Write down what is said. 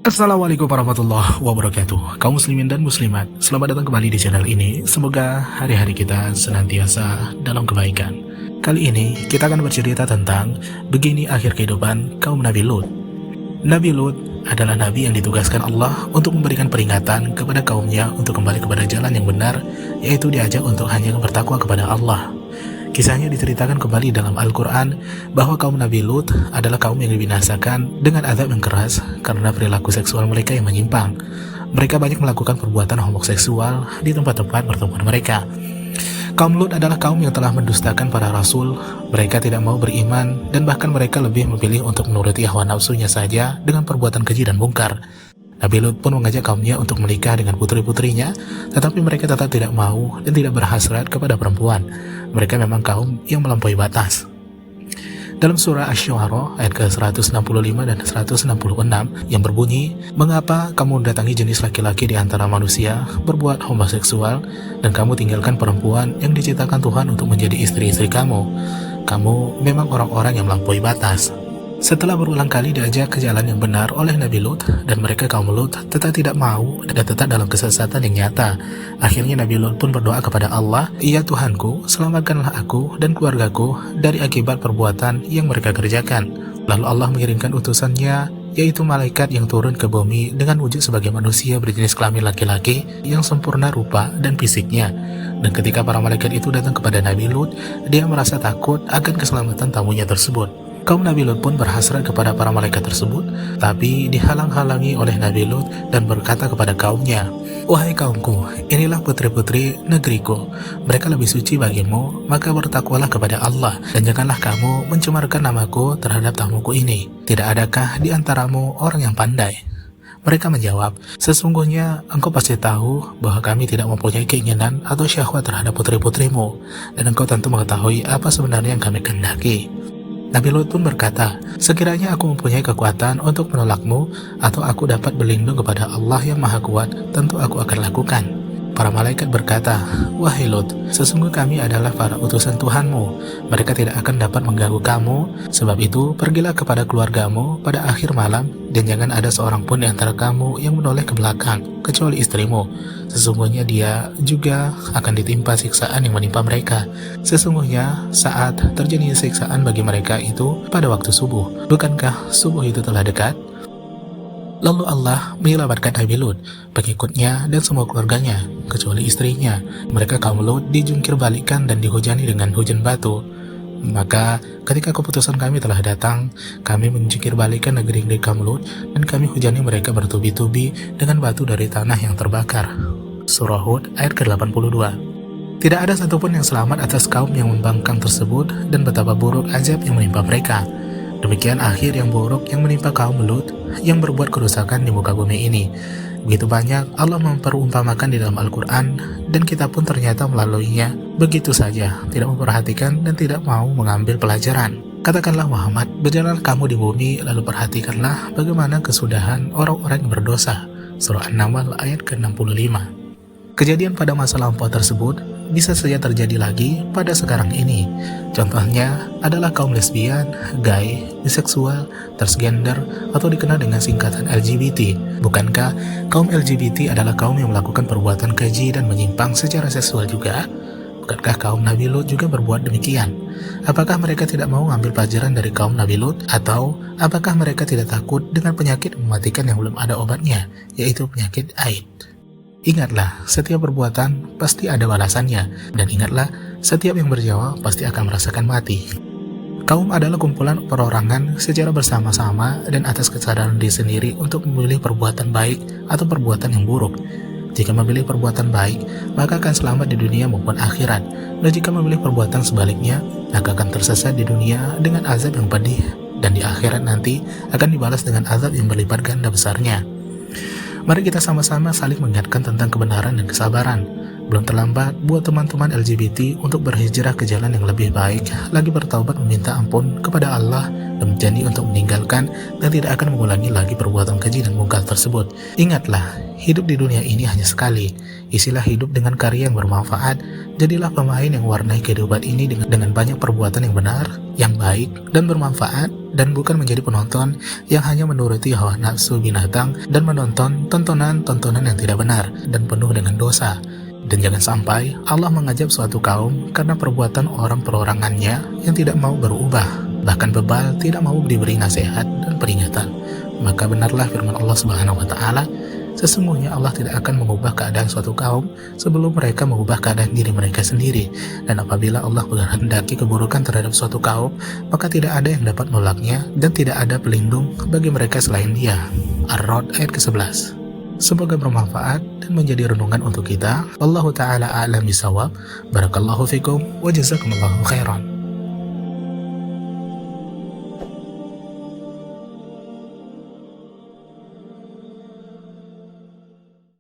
Assalamualaikum warahmatullahi wabarakatuh. Kaum muslimin dan muslimat, selamat datang kembali di channel ini. Semoga hari-hari kita senantiasa dalam kebaikan. Kali ini kita akan bercerita tentang begini akhir kehidupan kaum Nabi Lut. Nabi Lut adalah nabi yang ditugaskan Allah untuk memberikan peringatan kepada kaumnya untuk kembali kepada jalan yang benar, yaitu diajak untuk hanya bertakwa kepada Allah. Kisahnya diceritakan kembali dalam Al-Quran bahwa kaum Nabi Lut adalah kaum yang dibinasakan dengan azab yang keras karena perilaku seksual mereka yang menyimpang. Mereka banyak melakukan perbuatan homoseksual di tempat-tempat pertemuan mereka. Kaum Lut adalah kaum yang telah mendustakan para rasul. Mereka tidak mau beriman dan bahkan mereka lebih memilih untuk menuruti hawa nafsunya saja dengan perbuatan keji dan mungkar. Nabi Lut pun mengajak kaumnya untuk menikah dengan putri-putrinya, tetapi mereka tetap tidak mau dan tidak berhasrat kepada perempuan. Mereka memang kaum yang melampaui batas. Dalam surah Asy-Syu'ara ayat ke-165 dan 166 yang berbunyi, "Mengapa kamu mendatangi jenis laki-laki di antara manusia berbuat homoseksual dan kamu tinggalkan perempuan yang diciptakan Tuhan untuk menjadi istri-istri kamu? Kamu memang orang-orang yang melampaui batas." Setelah berulang kali diajak ke jalan yang benar oleh Nabi Lut dan mereka kaum Lut tetap tidak mau dan tetap dalam kesesatan yang nyata, akhirnya Nabi Lut pun berdoa kepada Allah, "Ya Tuhanku, selamatkanlah aku dan keluargaku dari akibat perbuatan yang mereka kerjakan." Lalu Allah mengirimkan utusannya, yaitu malaikat yang turun ke bumi dengan wujud sebagai manusia berjenis kelamin laki-laki yang sempurna rupa dan fisiknya. Dan ketika para malaikat itu datang kepada Nabi Lut, dia merasa takut akan keselamatan tamunya tersebut. Kaum Nabi Lut pun berhasrat kepada para malaikat tersebut, tapi dihalang-halangi oleh Nabi Lut dan berkata kepada kaumnya, "Wahai kaumku, inilah putri-putri negeriku. Mereka lebih suci bagimu, maka bertakwalah kepada Allah, dan janganlah kamu mencemarkan namaku terhadap tamuku ini. Tidak adakah di antaramu orang yang pandai?" Mereka menjawab, "Sesungguhnya engkau pasti tahu bahwa kami tidak mempunyai keinginan atau syahwat terhadap putri-putrimu, dan engkau tentu mengetahui apa sebenarnya yang kami kehendaki." Nabi Lut pun berkata, "Sekiranya aku mempunyai kekuatan untuk menolakmu atau aku dapat berlindung kepada Allah yang Maha Kuat, tentu aku akan lakukan." Para malaikat berkata, "Wahai Lut, sesungguhnya kami adalah para utusan Tuhanmu. Mereka tidak akan dapat mengganggu kamu. Sebab itu, pergilah kepada keluargamu pada akhir malam dan jangan ada seorang pun di antara kamu yang menoleh ke belakang, kecuali istrimu. Sesungguhnya dia juga akan ditimpa siksaan yang menimpa mereka. Sesungguhnya saat terjadi siksaan bagi mereka itu pada waktu subuh. Bukankah subuh itu telah dekat?" Lalu Allah menyelamatkan Nabi Lut, pengikutnya dan semua keluarganya, kecuali istrinya. Mereka kaum Lut dijungkir balikan dan dihujani dengan hujan batu. Maka ketika keputusan kami telah datang, kami menjungkir balikan negeri kaum Lut dan kami hujani mereka bertubi-tubi dengan batu dari tanah yang terbakar. Surah Hud ayat ke-82. Tidak ada satupun yang selamat atas kaum yang membangkang tersebut dan betapa buruk azab yang menimpa mereka. Demikian akhir yang buruk yang menimpa kaum Lut yang berbuat kerusakan di muka bumi ini. Begitu banyak Allah memperumpamakan di dalam Al-Quran, dan kita pun ternyata melaluinya begitu saja, tidak memperhatikan dan tidak mau mengambil pelajaran. Katakanlah Muhammad, berjalanlah kamu di bumi, lalu perhatikanlah bagaimana kesudahan orang-orang yang berdosa. Surah An-Naml ayat ke-65. Kejadian pada masa lampau tersebut bisa saja terjadi lagi pada sekarang ini. Contohnya adalah kaum lesbian, gay, biseksual, transgender, atau dikenal dengan singkatan LGBT. Bukankah kaum LGBT adalah kaum yang melakukan perbuatan keji dan menyimpang secara seksual juga? Bukankah kaum Nabi Lut juga berbuat demikian? Apakah mereka tidak mau mengambil pelajaran dari kaum Nabi Lut? Atau apakah mereka tidak takut dengan penyakit mematikan yang belum ada obatnya, yaitu penyakit AIDS? Ingatlah, setiap perbuatan pasti ada balasannya, dan ingatlah, setiap yang berjawab pasti akan merasakan mati. Kaum adalah kumpulan perorangan secara bersama-sama dan atas kesadaran diri sendiri untuk memilih perbuatan baik atau perbuatan yang buruk. Jika memilih perbuatan baik, maka akan selamat di dunia maupun akhirat, dan jika memilih perbuatan sebaliknya, maka akan tersesat di dunia dengan azab yang pedih, dan di akhirat nanti akan dibalas dengan azab yang berlipat ganda besarnya. Mari kita sama-sama saling mengingatkan tentang kebenaran dan kesabaran. Belum terlambat buat teman-teman LGBT untuk berhijrah ke jalan yang lebih baik, lagi bertaubat meminta ampun kepada Allah dan berjanji untuk meninggalkan dan tidak akan mengulangi lagi perbuatan keji dan mungkar tersebut. Ingatlah, hidup di dunia ini hanya sekali. Isilah hidup dengan karya yang bermanfaat. Jadilah pemain yang warnai kehidupan ini dengan banyak perbuatan yang benar, yang baik dan bermanfaat, dan bukan menjadi penonton yang hanya menuruti hawa nafsu binatang dan menonton tontonan-tontonan yang tidak benar dan penuh dengan dosa. Dan jangan sampai Allah mengajab suatu kaum karena perbuatan orang perorangannya yang tidak mau berubah, bahkan bebal tidak mau diberi nasihat dan peringatan. Maka benarlah firman Allah Subhanahu wa taala, sesungguhnya Allah tidak akan mengubah keadaan suatu kaum sebelum mereka mengubah keadaan diri mereka sendiri. Dan apabila Allah menghendaki keburukan terhadap suatu kaum, maka tidak ada yang dapat menolaknya dan tidak ada pelindung bagi mereka selain Dia. Ar-Ra'd ayat ke-11. Semoga bermanfaat dan menjadi renungan untuk kita. Wallahu ta'ala a'lam bishawab. Barakallahu fikum wa jazakumullahu khairan.